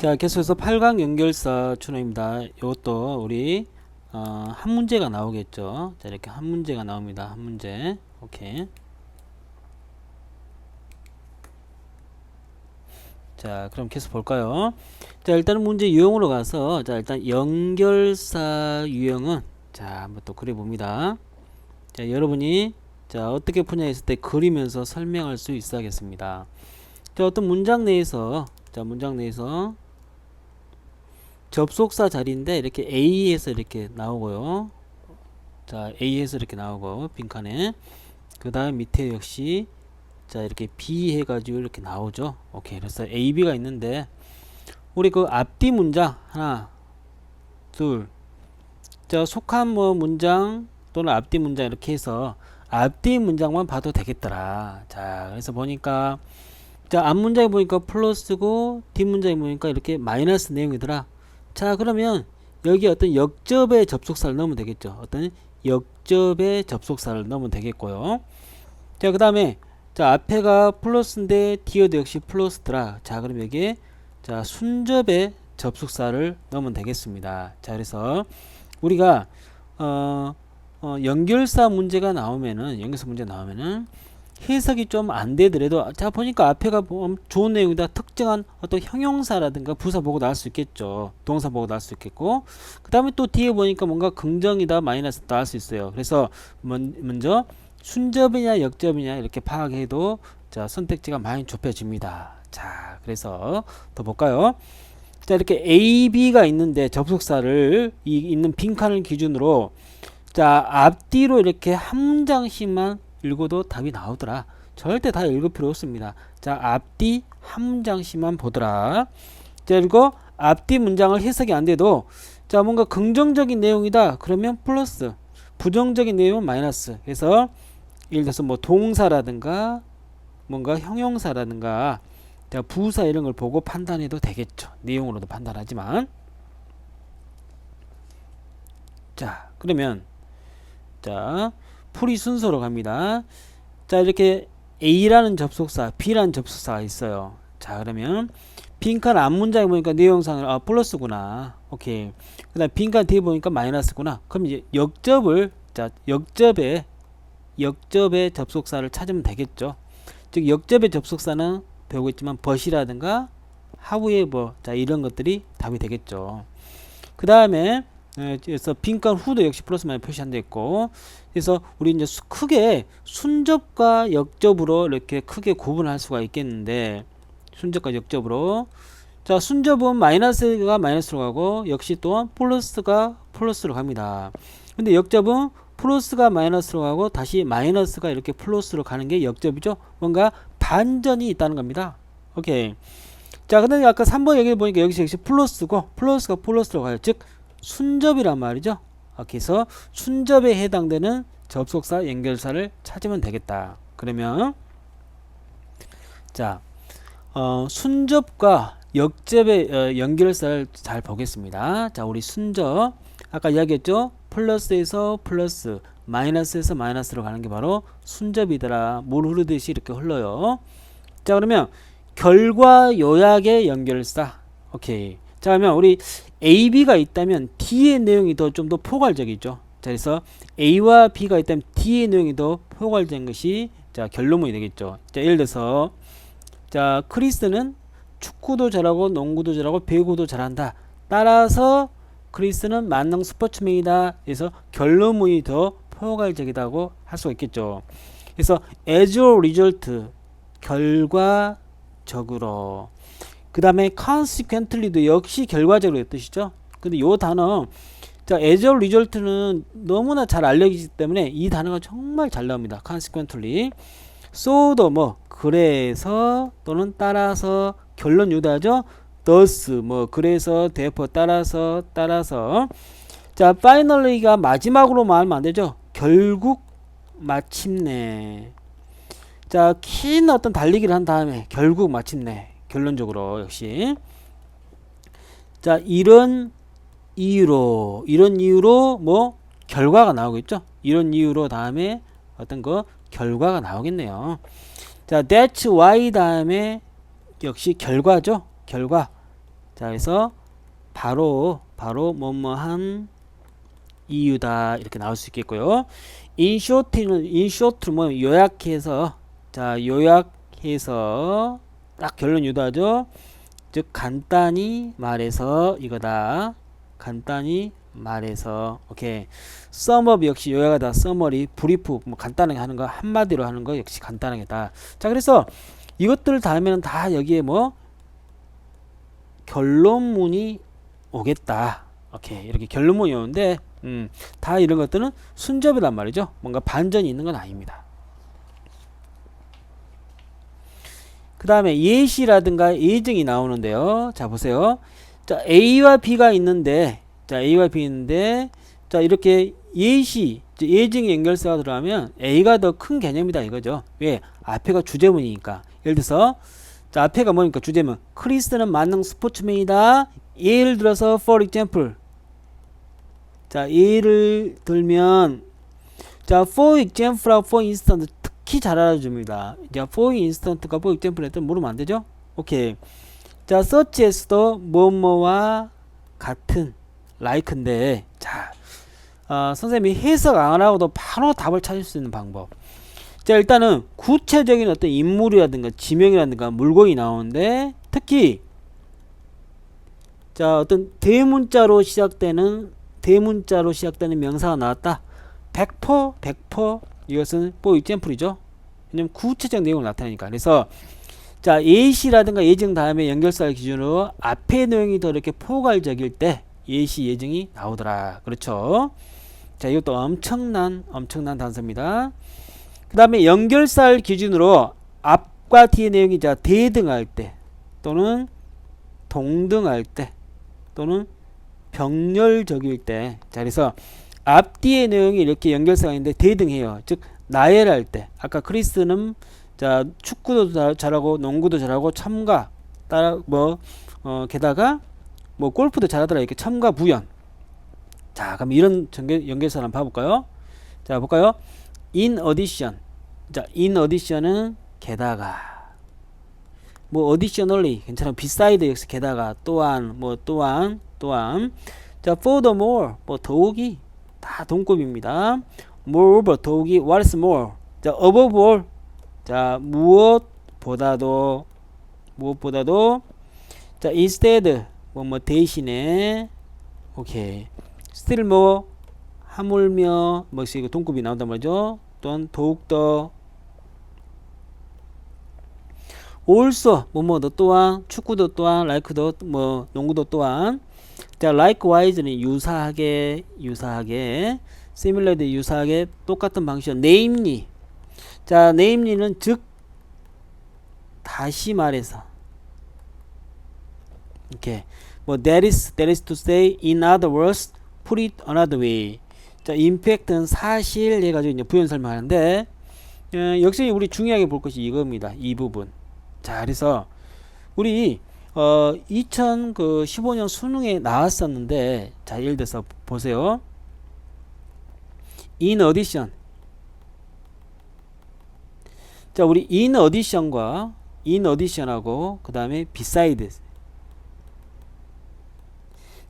자, 계속해서 8강 연결사 준호입니다. 이것도 우리 한 문제가 나오겠죠. 자, 이렇게 한 문제가 나옵니다. 한 문제. 오케이. 자, 그럼 계속 볼까요? 자, 일단은 문제 유형으로 가서, 자, 일단 연결사 유형은, 자, 한번 또 그려봅니다. 자, 여러분이, 자, 어떻게 푸냐 했을 때 그리면서 설명할 수 있어야겠습니다. 자, 어떤 문장 내에서, 자, 문장 내에서 접속사 자리인데 이렇게 A에서 이렇게 나오고요. 자, A에서 이렇게 나오고 빈칸에 그 다음 밑에 역시 자 이렇게 B 해가지고 이렇게 나오죠. 오케이. 그래서 A, B가 있는데 우리 그 앞뒤 문장 하나 둘 자 속한 뭐 문장 또는 앞뒤 문장 이렇게 해서 앞뒤 문장만 봐도 되겠더라. 자 그래서 보니까 자 앞 문장에 보니까 플러스고 뒷 문장에 보니까 이렇게 마이너스 내용이더라. 자 그러면 여기 어떤 역접의 접속사를 넣으면 되겠죠. 어떤 역접의 접속사를 넣으면 되겠고요. 자 그 다음에 자 앞에가 플러스인데 뒤에도 역시 플러스더라. 자 그럼 여기에 자 순접의 접속사를 넣으면 되겠습니다. 자 그래서 우리가 연결사 문제가 나오면은 연결사 문제 나오면은 해석이 좀 안 되더라도 자 보니까 앞에가 좋은 내용이다 특정한 어떤 형용사라든가 부사 보고 나올 수 있겠죠. 동사 보고 나올 수 있겠고 그 다음에 또 뒤에 보니까 뭔가 긍정이다 마이너스 나올 수 있어요. 그래서 먼저 순접이냐 역접이냐 이렇게 파악해도 자 선택지가 많이 좁혀집니다. 자 그래서 더 볼까요? 자 이렇게 A, B가 있는데 접속사를 있는 빈칸을 기준으로 자 앞뒤로 이렇게 한 문장씩만 읽어도 답이 나오더라. 절대 다 읽을 필요 없습니다. 자 앞뒤 한 문장씩만 보더라. 자 그리고 앞뒤 문장을 해석이 안 돼도 자 뭔가 긍정적인 내용이다 그러면 플러스 부정적인 내용은 마이너스. 그래서 예를 들어서 뭐 동사라든가 뭔가 형용사라든가 자 부사 이런 걸 보고 판단해도 되겠죠. 내용으로도 판단하지만 자 그러면 자 풀이 순서로 갑니다. 자 이렇게 A라는 접속사 B라는 접속사가 있어요. 자 그러면 빈칸 앞 문장에 보니까 내용상을 플러스구나. 오케이. 그 다음 빈칸 뒤에 보니까 마이너스구나. 그럼 이제 역접을 자 역접의 접속사를 찾으면 되겠죠. 즉 역접의 접속사는 배우고 있지만 but이라든가 however 자 이런 것들이 답이 되겠죠. 그 다음에 그래서 빈칸 후도 역시 플러스 마이너스 표시한데 있고 그래서 우리 이제 크게 순접과 역접으로 이렇게 크게 구분할 수가 있겠는데 순접과 역접으로 자 순접은 마이너스가 마이너스로 가고 역시 또한 플러스가 플러스로 갑니다. 근데 역접은 플러스가 마이너스로 가고 다시 마이너스가 이렇게 플러스로 가는 게 역접이죠. 뭔가 반전이 있다는 겁니다. 오케이. 자 근데 아까 3번 얘기 보니까 여기서 역시 플러스고 플러스가 플러스로 가요. 즉 순접이란 말이죠. 그래서 순접에 해당되는 접속사 연결사를 찾으면 되겠다. 그러면 자 순접과 역접의 연결사를 잘 보겠습니다. 자 우리 순접 아까 이야기했죠. 플러스에서 플러스 마이너스에서 마이너스로 가는 게 바로 순접이더라. 물 흐르듯이 이렇게 흘러요. 자 그러면 결과 요약의 연결사. 오케이. 자 그러면 우리 A, B가 있다면 D의 내용이 좀 더 포괄적이죠. 자 그래서 A와 B가 있다면 D의 내용이 더 포괄적인 것이 자 결론문이 되겠죠. 자 예를 들어서 자 크리스는 축구도 잘하고 농구도 잘하고 배구도 잘한다. 따라서 크리스는 만능 스포츠맨이다. 그래서 결론문이 더 포괄적이다고 할 수가 있겠죠. 그래서 as a result 결과적으로 그 다음에 consequently도 역시 결과적으로 뜻이죠. 근데 이 단어 자 as a result는 너무나 잘 알려지기 때문에 이 단어가 정말 잘 나옵니다. consequently so도 뭐 그래서 또는 따라서 결론 유도하죠. thus 뭐 그래서 therefore 따라서 자 finally가 마지막으로 말하면 안 되죠. 결국 마침내 자 긴 어떤 달리기를 한 다음에 결국 마침내 결론적으로 역시 자 이런 이유로 뭐 결과가 나오겠죠. 이런 이유로 다음에 어떤 거 결과가 나오겠네요. 자 that's why 다음에 역시 결과죠. 결과 자, 그래서 바로 뭐뭐한 이유다 이렇게 나올 수 있겠고요. in short는 뭐 요약해서, 자, 요약해서 딱 결론 유도하죠. 즉 간단히 말해서 이거다. 간단히 말해서. 오케이. 썸업 역시 요약하다. 서머리, 브리프 뭐 간단하게 하는 거, 한마디로 하는 거 역시 간단하게다. 자, 그래서 이것들 다 하면 다 여기에 뭐 결론문이 오겠다. 오케이. 이렇게 결론문이 오는데 다 이런 것들은 순접이란 말이죠. 뭔가 반전이 있는 건 아닙니다. 그 다음에 예시라든가 예증이 나오는데요. 자, 보세요. 자, A와 B가 있는데, 자, A와 B 있는데, 자, 이렇게 예시, 예증 연결사가 들어가면 A가 더 큰 개념이다 이거죠. 왜? 앞에가 주제문이니까. 예를 들어서, 자, 앞에가 뭐니까 주제문. 크리스는 만능 스포츠맨이다. 예를 들어서, for example. 자, 예를 들면, 자, for example하고 for instance 특히 잘 알아줍니다. 자, for instance가 for example 했더니 모르면 안 되죠? 오케이. 자, such as도 뭐뭐와 같은, like인데, 자, 선생님이 해석 안 하고도 바로 답을 찾을 수 있는 방법. 자, 일단은 구체적인 어떤 인물이라든가 지명이라든가 물건이 나오는데, 특히, 자, 어떤 대문자로 시작되는 명사가 나왔다. 100% 이것은 for example이죠. 왜냐면 구체적 내용을 나타내니까. 그래서 자, 예시라든가 예증 다음에 연결사를 기준으로 앞의 내용이 더 이렇게 포괄적일 때 예시 예증이 나오더라. 그렇죠. 자, 이것도 엄청난 단서입니다. 그 다음에 연결사를 기준으로 앞과 뒤의 내용이 자 대등할 때 또는 동등할 때 또는 병렬적일 때, 자, 그래서 앞뒤의 내용이 이렇게 연결사가 있는데 대등해요. 즉 나열할 때 아까 크리스는 자 축구도 잘하고 농구도 잘하고 첨가 따라 게다가 뭐 골프도 잘하더라 이렇게 첨가 부연. 자, 그럼 이런 연결사 한번 봐볼까요? 자, 볼까요? in addition. 자, in addition은 게다가 뭐 additionally 괜찮아. beside 역시 게다가 또한 자, furthermore 뭐 더욱이 다 동급입니다. moreover 더욱이 what is more. 자, above all 자 무엇보다도 자 instead 뭐 대신에 오케이 still 뭐 하물며 뭐 이거 동급이 나온단 말이죠. 또한 더욱더 also 뭐뭐도 또한 축구도 또한 like도 뭐 농구도 또한 자 likewise는 유사하게 similarly 유사하게 똑같은 방식 namely 자 namely는 즉 다시 말해서 이렇게 뭐 that is to say in other words put it another way 자 impact는 사실 해가지고 이제 부연 설명하는데 역시 우리 중요하게 볼 것이 이겁니다. 이 부분. 자 그래서 우리 2015년 수능에 나왔었는데 자 예를 들어서 보세요. in addition 자 우리 in addition하고 그 다음에 beside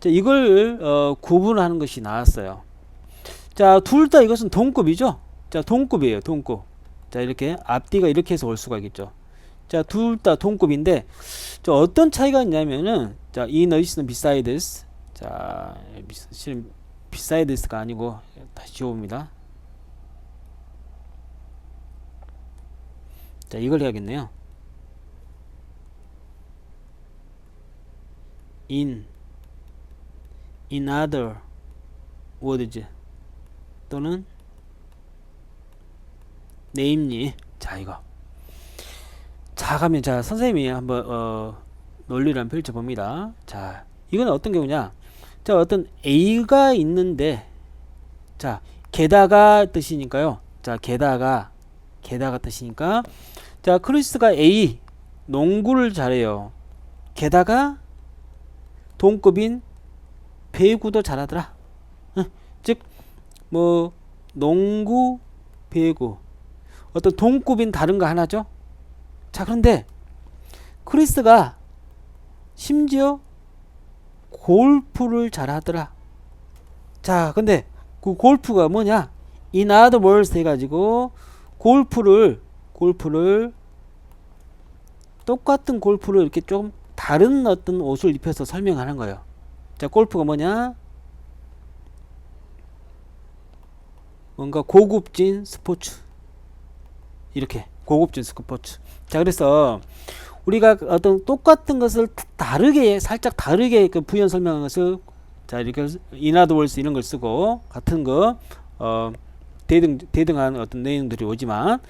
자 이걸 구분하는 것이 나왔어요. 자 둘 다 이것은 동급이죠. 자 동급이에요. 동급. 자 이렇게 앞뒤가 이렇게 해서 올 수가 있겠죠. 자 둘 다 동급인데 자 어떤 차이가 있냐면은 자 in addition besides 자 실은 besides가 아니고 다시 지워봅니다. 자 이걸 해야겠네요. in other words 또는 namely 자 이거 자 가면 자 선생님이 한번 논리를 한번 펼쳐봅니다. 자 이건 어떤 경우냐 자 어떤 A가 있는데 자 게다가 뜻이니까요. 자 게다가 뜻이니까 자 크리스가 A 농구를 잘해요. 게다가 동급인 배구도 잘하더라. 즉 뭐 농구 배구 어떤 동급인 다른 거 하나죠. 자 그런데 크리스가 심지어 골프를 잘하더라. 자, 근데 그 골프가 뭐냐? In other words 해가지고 골프를 똑같은 골프를 이렇게 좀 다른 어떤 옷을 입혀서 설명하는 거예요. 자, 골프가 뭐냐? 뭔가 고급진 스포츠. 이렇게 고급진 스포츠. 자, 그래서 우리가 어떤 똑같은 것을 다르게 살짝 다르게 그 부연 설명한 것을 자 이렇게 in other words 이런 걸 쓰고 같은 거 대등한 어떤 내용들이 오지만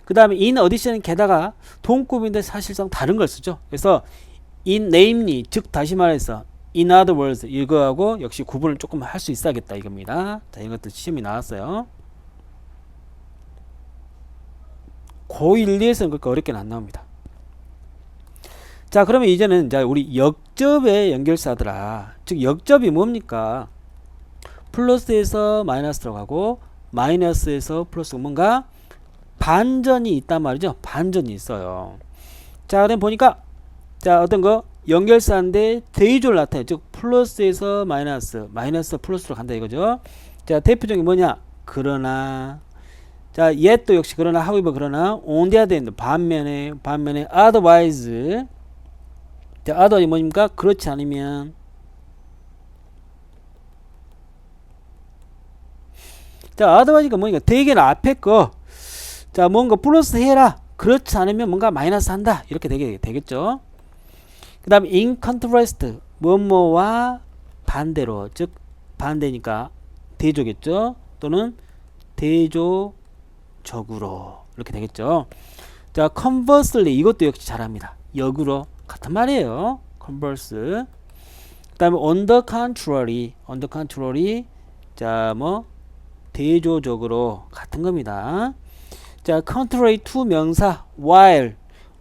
그 다음에 in addition은 게다가 동급인데 사실상 다른 걸 쓰죠. 그래서 in namely 즉 다시 말해서 in other words 이거하고 역시 구분을 조금 할 수 있어야겠다 이겁니다. 자, 이것도 시험이 나왔어요. 고1에서는 그렇게 어렵게는 안 나옵니다. 자, 그러면 이제는 자 우리 역접의 연결사들아, 즉 역접이 뭡니까? 플러스에서 마이너스로 가고 마이너스에서 플러스 뭔가 반전이 있단 말이죠. 반전이 있어요. 자, 그럼 보니까 자 어떤 거 연결사인데 대조를 나타내. 즉 플러스에서 마이너스, 마이너스 플러스로 간다 이거죠. 자, 대표적인 뭐냐? 그러나. 자, yet도 역시 그러나, however 그러나, on the other hand 반면에 otherwise. 자, other이 뭐입니까? 그렇지 않으면. 자, otherwise가 뭐니까 대개는 앞에 거. 자, 뭔가 플러스 해라. 그렇지 않으면 뭔가 마이너스 한다. 이렇게 되겠죠. 그 다음에 in contrast 뭐뭐와 반대로, 즉 반대니까 대조겠죠. 또는 대조적으로 이렇게 되겠죠. 자, conversely 이것도 역시 잘합니다. 역으로 같은 말이에요. converse. 그 다음에 on the contrary 자, 뭐 대조적으로 같은 겁니다. 자, contrary to 명사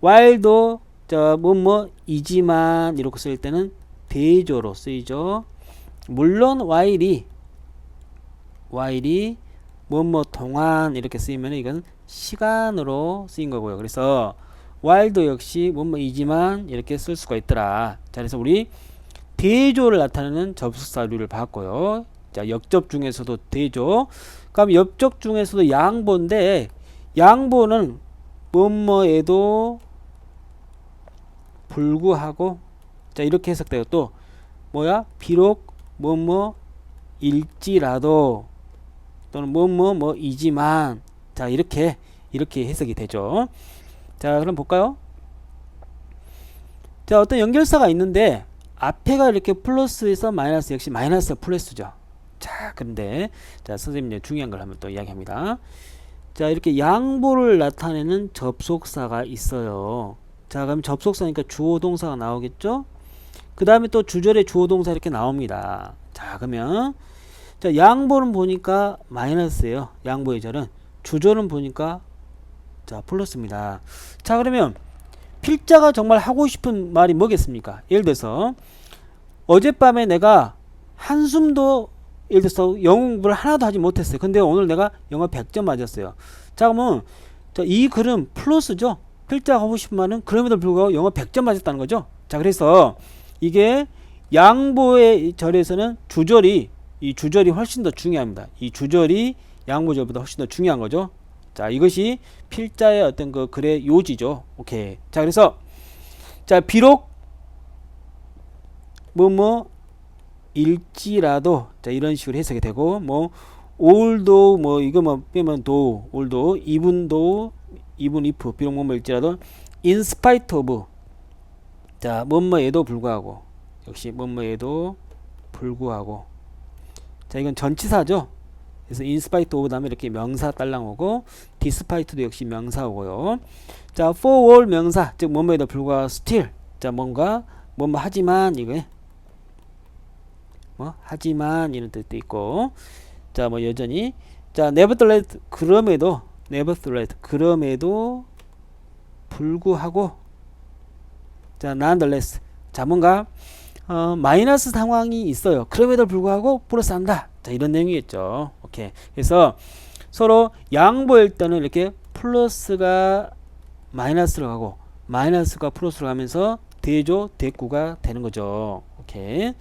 while도 자, 이지만 이렇게 쓸 때는 대조로 쓰이죠. 물론 while이 동안 이렇게 쓰이면 이건 시간으로 쓰인 거고요. 그래서 while도 역시 이지만 이렇게 쓸 수가 있더라. 자, 그래서 우리 대조를 나타내는 접속사류를 봤고요. 자, 역접 중에서도 대조. 그럼 역접 중에서도 양보인데 양보는 뭐뭐에도 불구하고 자 이렇게 해석돼요. 또 뭐야? 비록 뭐뭐일지라도 또는 뭐뭐뭐이지만 자 이렇게 해석이 되죠. 자, 그럼 볼까요? 자, 어떤 연결사가 있는데 앞에가 이렇게 플러스에서 마이너스 역시 마이너스 플러스죠. 자, 그런데 자 선생님 중요한 걸 한번 또 이야기합니다. 자, 이렇게 양보를 나타내는 접속사가 있어요. 자, 그럼 접속사니까 주어 동사가 나오겠죠? 그 다음에 또 주절에 주어 동사 이렇게 나옵니다. 자, 그러면 자, 양보는 보니까 마이너스예요. 양보의 절은. 주절은 보니까 자, 플러스입니다. 자, 그러면 필자가 정말 하고 싶은 말이 뭐겠습니까? 예를 들어서 어젯밤에 내가 한숨도 예를 들어서 영어 공부를 하나도 하지 못했어요. 근데 오늘 내가 영어 100점 맞았어요. 자, 그러면 자, 이 글은 플러스죠. 필자가 하고 싶은 말은 그럼에도 불구하고 영어 100점 맞았다는 거죠. 자, 그래서 이게 양보의 절에서는 이 주절이 훨씬 더 중요합니다. 이 주절이 양보절보다 훨씬 더 중요한 거죠. 자, 이것이 필자의 어떤 그 글의 요지죠. 오케이. 자, 그래서 자, 비록 일지라도 자 이런 식으로 해석이 되고 although 이거 빼면 although even if 비록 일지라도 in spite of 자 뭐뭐에도 불구하고 역시 뭐뭐에도 불구하고 자 이건 전치사죠. 그래서 in spite of 다음에 이렇게 명사 딸랑 오고 despite도 역시 명사 오고요. 자, for all 명사 즉 뭐뭐에도 불구하고 still 자 뭔가 하지만 이거 하지만 이런 뜻도 있고 자 여전히 자 nevertheless 그럼에도 불구하고 자 nonetheless 자 뭔가 마이너스 상황이 있어요. 그럼에도 불구하고 플러스 한다. 자 이런 내용이겠죠. 오케이. 그래서 서로 양보일 때는 이렇게 플러스가 마이너스로 가고 마이너스가 플러스로 가면서 대조 대꾸가 되는 거죠. 오케이. 이렇게.